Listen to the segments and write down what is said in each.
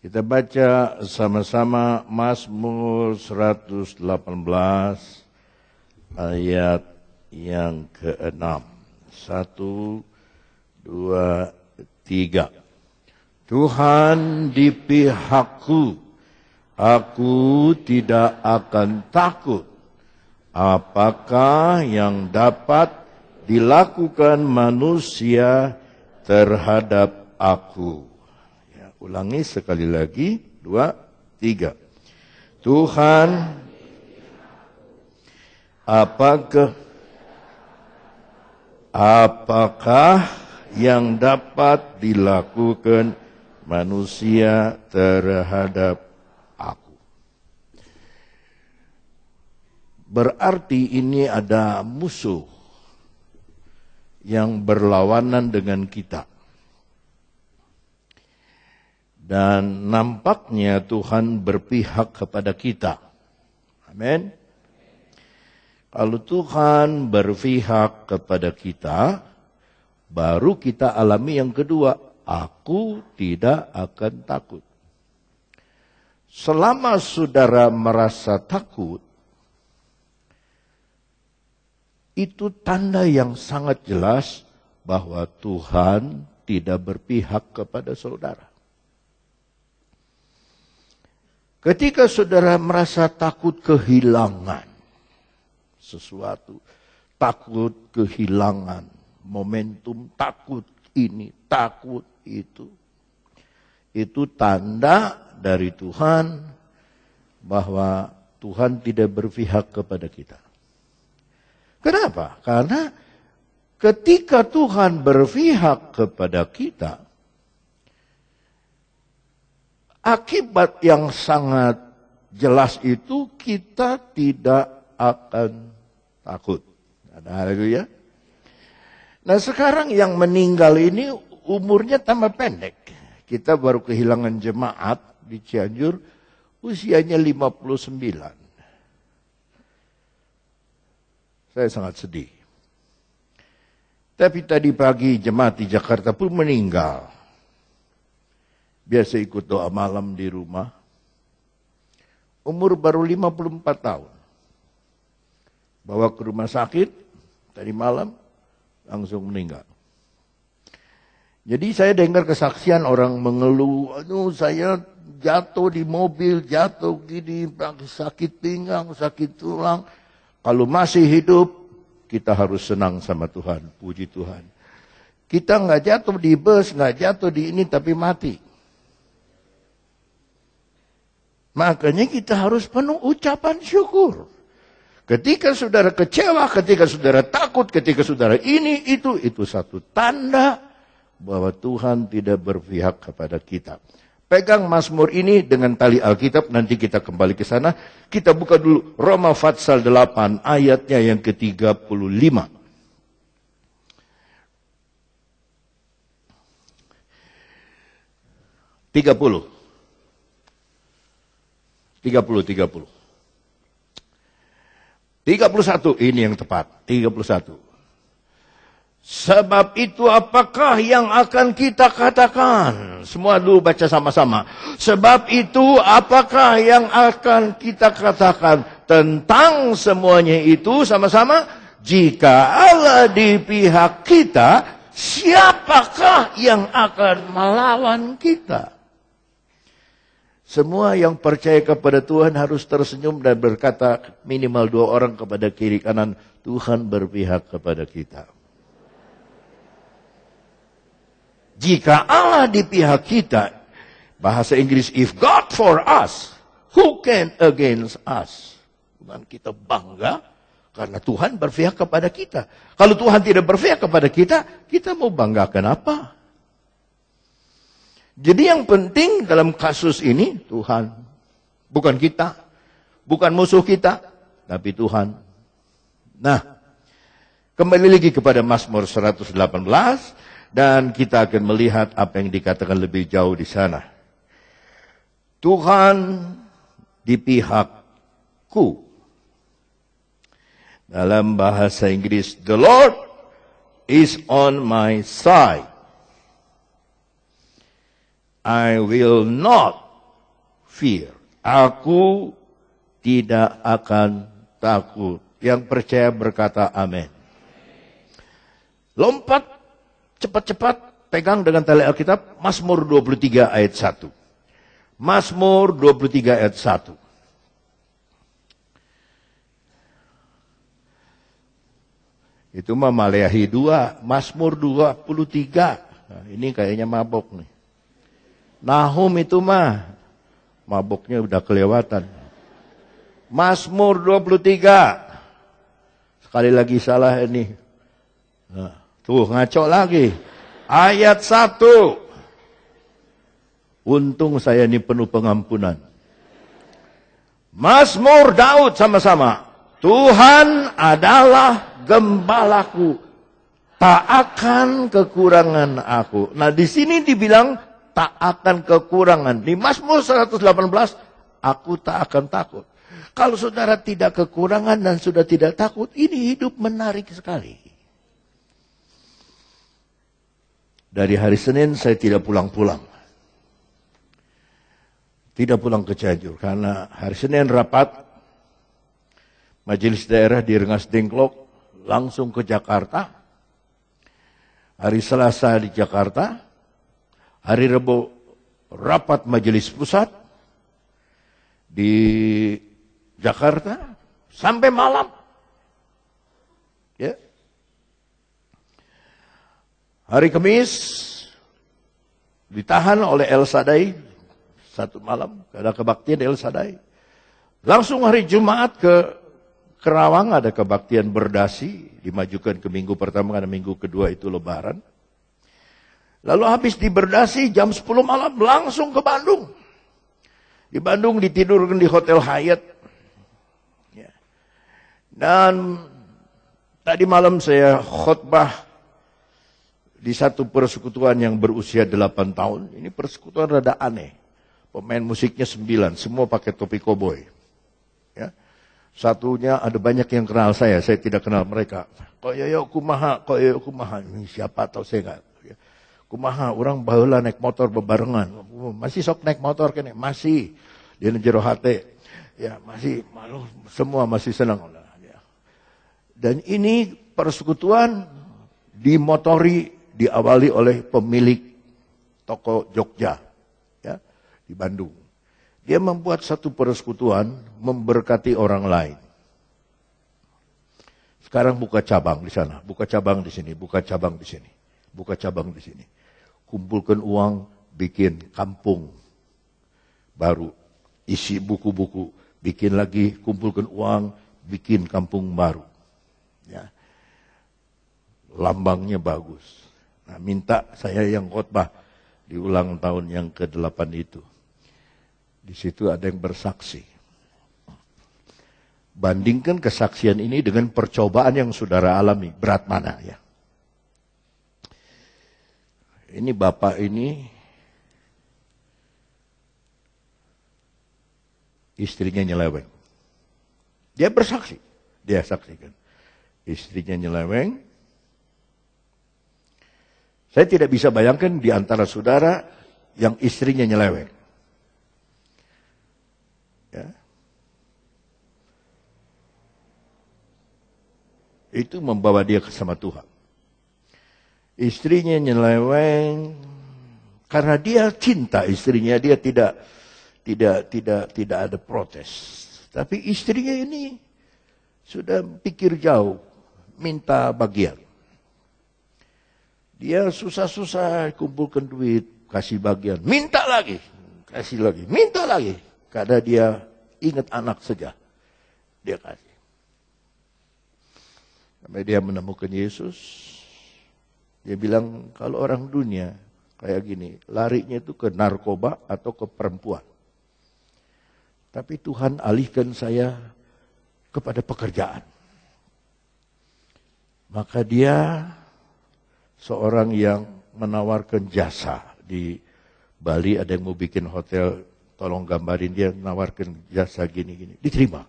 Kita baca sama-sama Mazmur 118 ayat yang ke-6. 1, 2, 3. Tuhan di pihakku, aku tidak akan takut. Apakah yang dapat dilakukan manusia terhadap aku? Ya, ulangi sekali lagi, 2, 3. Tuhan, apakah yang dapat dilakukan manusia terhadap aku? Berarti ini ada musuh yang berlawanan dengan kita. Dan nampaknya Tuhan berpihak kepada kita. Amin. Kalau Tuhan berpihak kepada kita, baru kita alami yang kedua, aku tidak akan takut. Selama saudara merasa takut, itu tanda yang sangat jelas bahwa Tuhan tidak berpihak kepada saudara. Ketika saudara merasa takut kehilangan sesuatu, takut kehilangan momentum, takut ini, takut itu tanda dari Tuhan bahwa Tuhan tidak berpihak kepada kita. Kenapa? Karena ketika Tuhan berpihak kepada kita, akibat yang sangat jelas itu kita tidak akan takut. Haleluya. Nah sekarang yang meninggal ini umurnya tambah pendek. Kita baru kehilangan jemaat di Cianjur, usianya 59. Saya sangat sedih. Tapi tadi pagi jemaat di Jakarta pun meninggal. Biasa ikut doa malam di rumah. Umur baru 54 tahun. Bawa ke rumah sakit, tadi malam langsung meninggal. Jadi saya dengar kesaksian orang mengeluh, saya jatuh di mobil, jatuh gini, sakit pinggang, sakit tulang. Kalau masih hidup, kita harus senang sama Tuhan, puji Tuhan. Kita nggak jatuh di bus, nggak jatuh di ini, tapi mati. Makanya kita harus penuh ucapan syukur. Ketika saudara kecewa, ketika saudara takut, ketika saudara ini, itu satu tanda bahwa Tuhan tidak berpihak kepada kita. Pegang Mazmur ini dengan tali Alkitab, nanti kita kembali ke sana. Kita buka dulu Roma Fatsal 8 ayatnya yang ke-35. 30. 31 ini yang tepat. 31. Sebab itu apakah yang akan kita katakan? Semua dulu baca sama-sama. Sebab itu apakah yang akan kita katakan tentang semuanya itu sama-sama? Jika Allah di pihak kita, siapakah yang akan melawan kita? Semua yang percaya kepada Tuhan harus tersenyum dan berkata minimal 2 orang kepada kiri kanan, Tuhan berpihak kepada kita. Jika Allah di pihak kita, bahasa Inggris, if God for us, who can against us? Bukan kita bangga karena Tuhan berpihak kepada kita. Kalau Tuhan tidak berpihak kepada kita, kita mau banggakan apa? Jadi yang penting dalam kasus ini, Tuhan. Bukan kita, bukan musuh kita, tapi Tuhan. Nah, kembali lagi kepada Mazmur 118, dan kita akan melihat apa yang dikatakan lebih jauh di sana. Tuhan di pihakku. Dalam bahasa Inggris, the Lord is on my side. I will not fear. Aku tidak akan takut. Yang percaya berkata amin. Lompat cepat-cepat, pegang dengan tali Alkitab, Mazmur 23 ayat 1. Mazmur 23 ayat 1. Itu mah Maleakhi 2, Mazmur 23. Nah, ini kayaknya mabok nih. Nahum itu mah maboknya udah kelewatan. Mazmur 23. Sekali lagi salah ini. Nah, tuh ngaco lagi. Ayat 1. Untung saya ini penuh pengampunan. Mazmur Daud sama-sama. Tuhan adalah gembalaku, tak akan kekurangan aku. Nah, di sini dibilang tak akan kekurangan. Di Mazmur 118, aku tak akan takut. Kalau saudara tidak kekurangan dan sudah tidak takut, ini hidup menarik sekali. Dari hari Senin saya tidak pulang-pulang. Tidak pulang ke Cianjur, karena hari Senin rapat, majelis daerah di Rengas Dengklok, langsung ke Jakarta. Hari Selasa di Jakarta. Hari Rabu rapat majelis pusat di Jakarta sampai malam. Ya. Hari Kamis ditahan oleh El Sadai satu malam, ada kebaktian El Sadai. Langsung hari Jumat ke Kerawang ada kebaktian berdasi, dimajukan ke minggu pertama karena minggu kedua itu Lebaran. Lalu habis di Berdasi jam 10 malam langsung ke Bandung. Di Bandung ditidurkan di Hotel Hyatt. Ya. Dan tadi malam saya khotbah di satu persekutuan yang berusia 8 tahun. Ini persekutuan rada aneh. Pemain musiknya 9, semua pakai topi koboi. Ya. Satunya ada banyak yang kenal saya tidak kenal mereka. Kok yoyo kumaha, ini siapa tahu saya enggak. Kumaha, orang baheula naik motor bebarengan. Masih sok naik motor kene, masih. Dia jero hate. Ya, masih malu, semua masih senang. Ya. Dan ini persekutuan dimotori, diawali oleh pemilik toko Jogja. Ya, di Bandung. Dia membuat satu persekutuan memberkati orang lain. Sekarang buka cabang di sana, buka cabang di sini, buka cabang di sini, buka cabang di sini. Kumpulkan uang, bikin kampung baru. Isi buku-buku, bikin lagi, kumpulkan uang, bikin kampung baru. Ya. Lambangnya bagus. Nah, minta saya yang khotbah di ulang tahun yang ke-8 itu. Di situ ada yang bersaksi. Bandingkan kesaksian ini dengan percobaan yang saudara alami. Berat mana ya? Ini bapak ini, istrinya nyeleweng. Dia bersaksi. Dia saksikan. Istrinya nyeleweng. Saya tidak bisa bayangkan di antara saudara yang istrinya nyeleweng. Ya. Itu membawa dia sama Tuhan. Istrinya nyeleweng karena dia cinta istrinya, dia tidak ada protes. Tapi istrinya ini sudah pikir jauh, minta bagian. Dia susah-susah kumpulkan duit, kasih bagian, minta lagi, kasih lagi, minta lagi. Karena dia ingat anak saja, dia kasih. Sampai dia menemukan Yesus. Dia bilang, kalau orang dunia kayak gini, larinya itu ke narkoba atau ke perempuan. Tapi Tuhan alihkan saya kepada pekerjaan. Maka dia seorang yang menawarkan jasa. Di Bali ada yang mau bikin hotel, tolong gambarin, dia menawarkan jasa gini-gini. Diterima.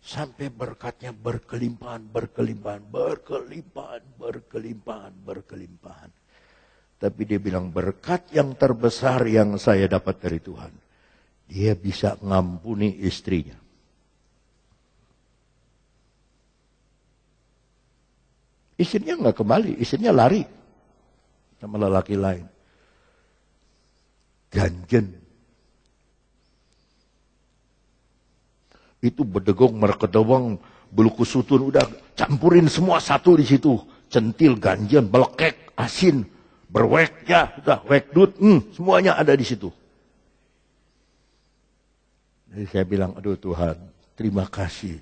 Sampai berkatnya berkelimpahan. Tapi dia bilang berkat yang terbesar yang saya dapat dari Tuhan. dia bisa ngampuni istrinya. Istrinya nggak kembali, istrinya lari sama lelaki lain. Ganjen. Itu bedegong, merkedewang, beluku sutun, udah campurin semua satu di situ. Centil, ganjen, belekek, asin, berwek, ya, udah wekdut, semuanya ada di situ. Jadi saya bilang, aduh Tuhan, terima kasih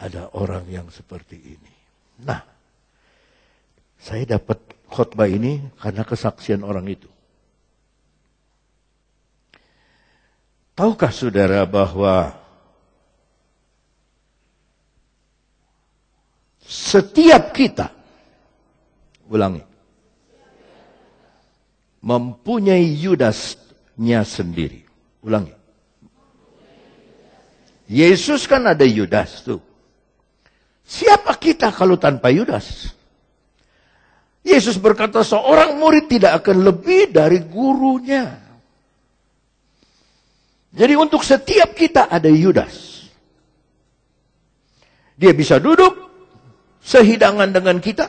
ada orang yang seperti ini. Nah, saya dapat khotbah ini karena kesaksian orang itu. Tahukah saudara bahwa setiap kita, ulangi, mempunyai Yudasnya sendiri. Ulangi. Yesus kan ada Yudas tuh. Siapa kita kalau tanpa Yudas? Yesus berkata seorang murid tidak akan lebih dari gurunya. Jadi untuk setiap kita ada Yudas. Dia bisa duduk sehidangan dengan kita.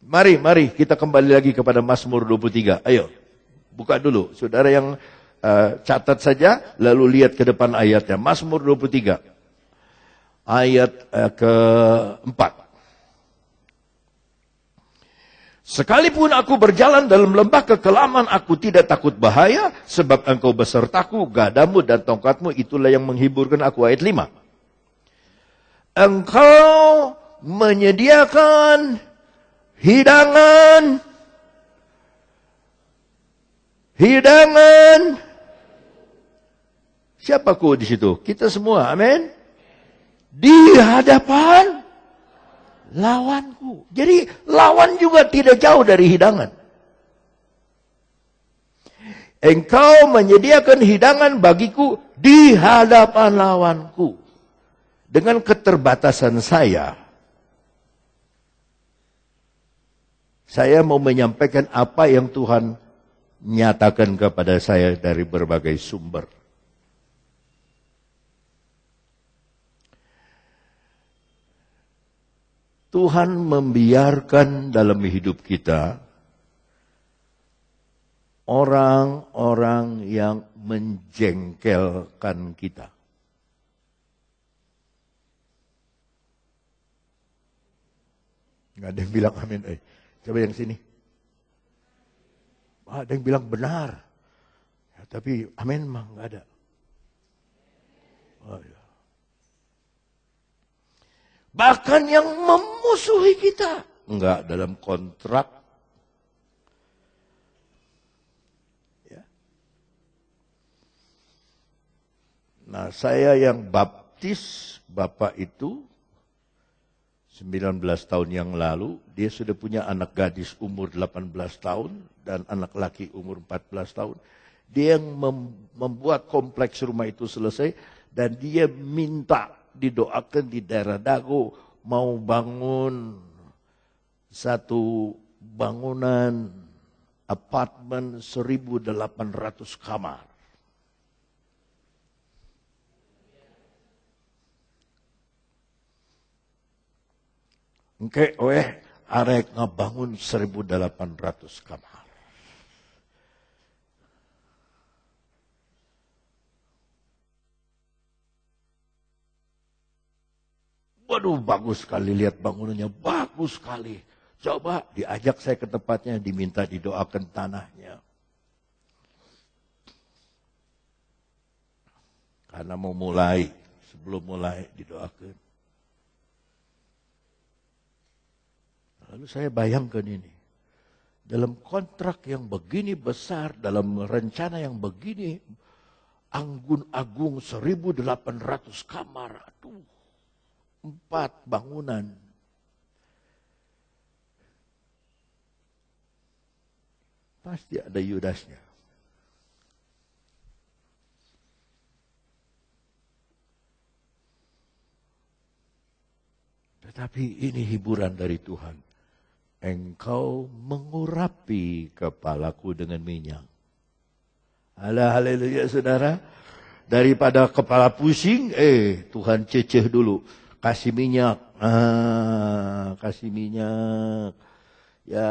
Mari kita kembali lagi kepada Mazmur 23. Ayo, buka dulu. Saudara yang catat saja, lalu lihat ke depan ayatnya. Mazmur 23. Ayat keempat. Sekalipun aku berjalan dalam lembah kekelaman, aku tidak takut bahaya, sebab engkau besertaku, gadamu dan tongkatmu, itulah yang menghiburkan aku. Ayat 5. Engkau menyediakan hidangan. Siapaku di situ? Kita semua, amin. Di hadapan lawanku. Jadi lawan juga tidak jauh dari hidangan. Engkau menyediakan hidangan bagiku di hadapan lawanku. Dengan keterbatasan saya mau menyampaikan apa yang Tuhan nyatakan kepada saya dari berbagai sumber. Tuhan membiarkan dalam hidup kita orang-orang yang menjengkelkan kita. Nggak ada yang bilang amin. Coba yang sini. Ada yang bilang benar. Ya, tapi amin mah nggak ada. Oh, ya. Bahkan yang memusuhi kita. Enggak dalam kontrak. Ya. Nah, saya yang baptis Bapak itu 19 tahun yang lalu, dia sudah punya anak gadis umur 18 tahun dan anak laki umur 14 tahun. Dia yang membuat kompleks rumah itu selesai dan dia minta didoakan di daerah Dago mau bangun satu bangunan apartemen 1.800 kamar. Engke arek ngabangun 1.800 kamar. Waduh, bagus sekali, lihat bangunannya, bagus sekali. Coba diajak saya ke tempatnya, diminta didoakan tanahnya. Karena mau mulai, sebelum mulai didoakan. Lalu saya bayangkan ini. Dalam kontrak yang begini besar, dalam rencana yang begini, anggun agung 1.800 kamar. Aduh. 4 bangunan. Pasti ada Yudasnya. Tetapi ini hiburan dari Tuhan. engkau mengurapi kepalaku dengan minyak. Haleluya saudara. Daripada kepala pusing, Tuhan ceceh dulu. Kasih minyak. Kasih minyak. Ya,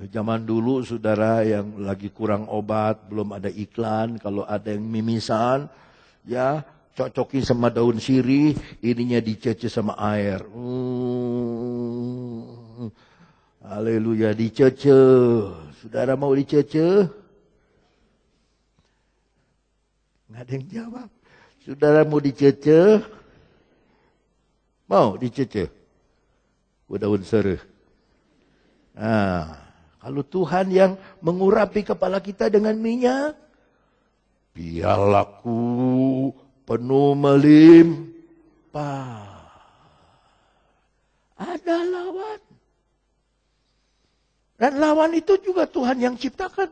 zaman dulu saudara yang lagi kurang obat, belum ada iklan. Kalau ada yang mimisan, ya cocokin sama daun sirih, ininya diceceh sama air. Haleluya, diceceh. Saudara mau diceceh? Nggak ada yang jawab. Saudara mau diceceh? Mau diceceh? Daun sereh. Kalau Tuhan yang mengurapi kepala kita dengan minyak, pialaku penuh melimpah. Ada lawan. Dan lawan itu juga Tuhan yang ciptakan.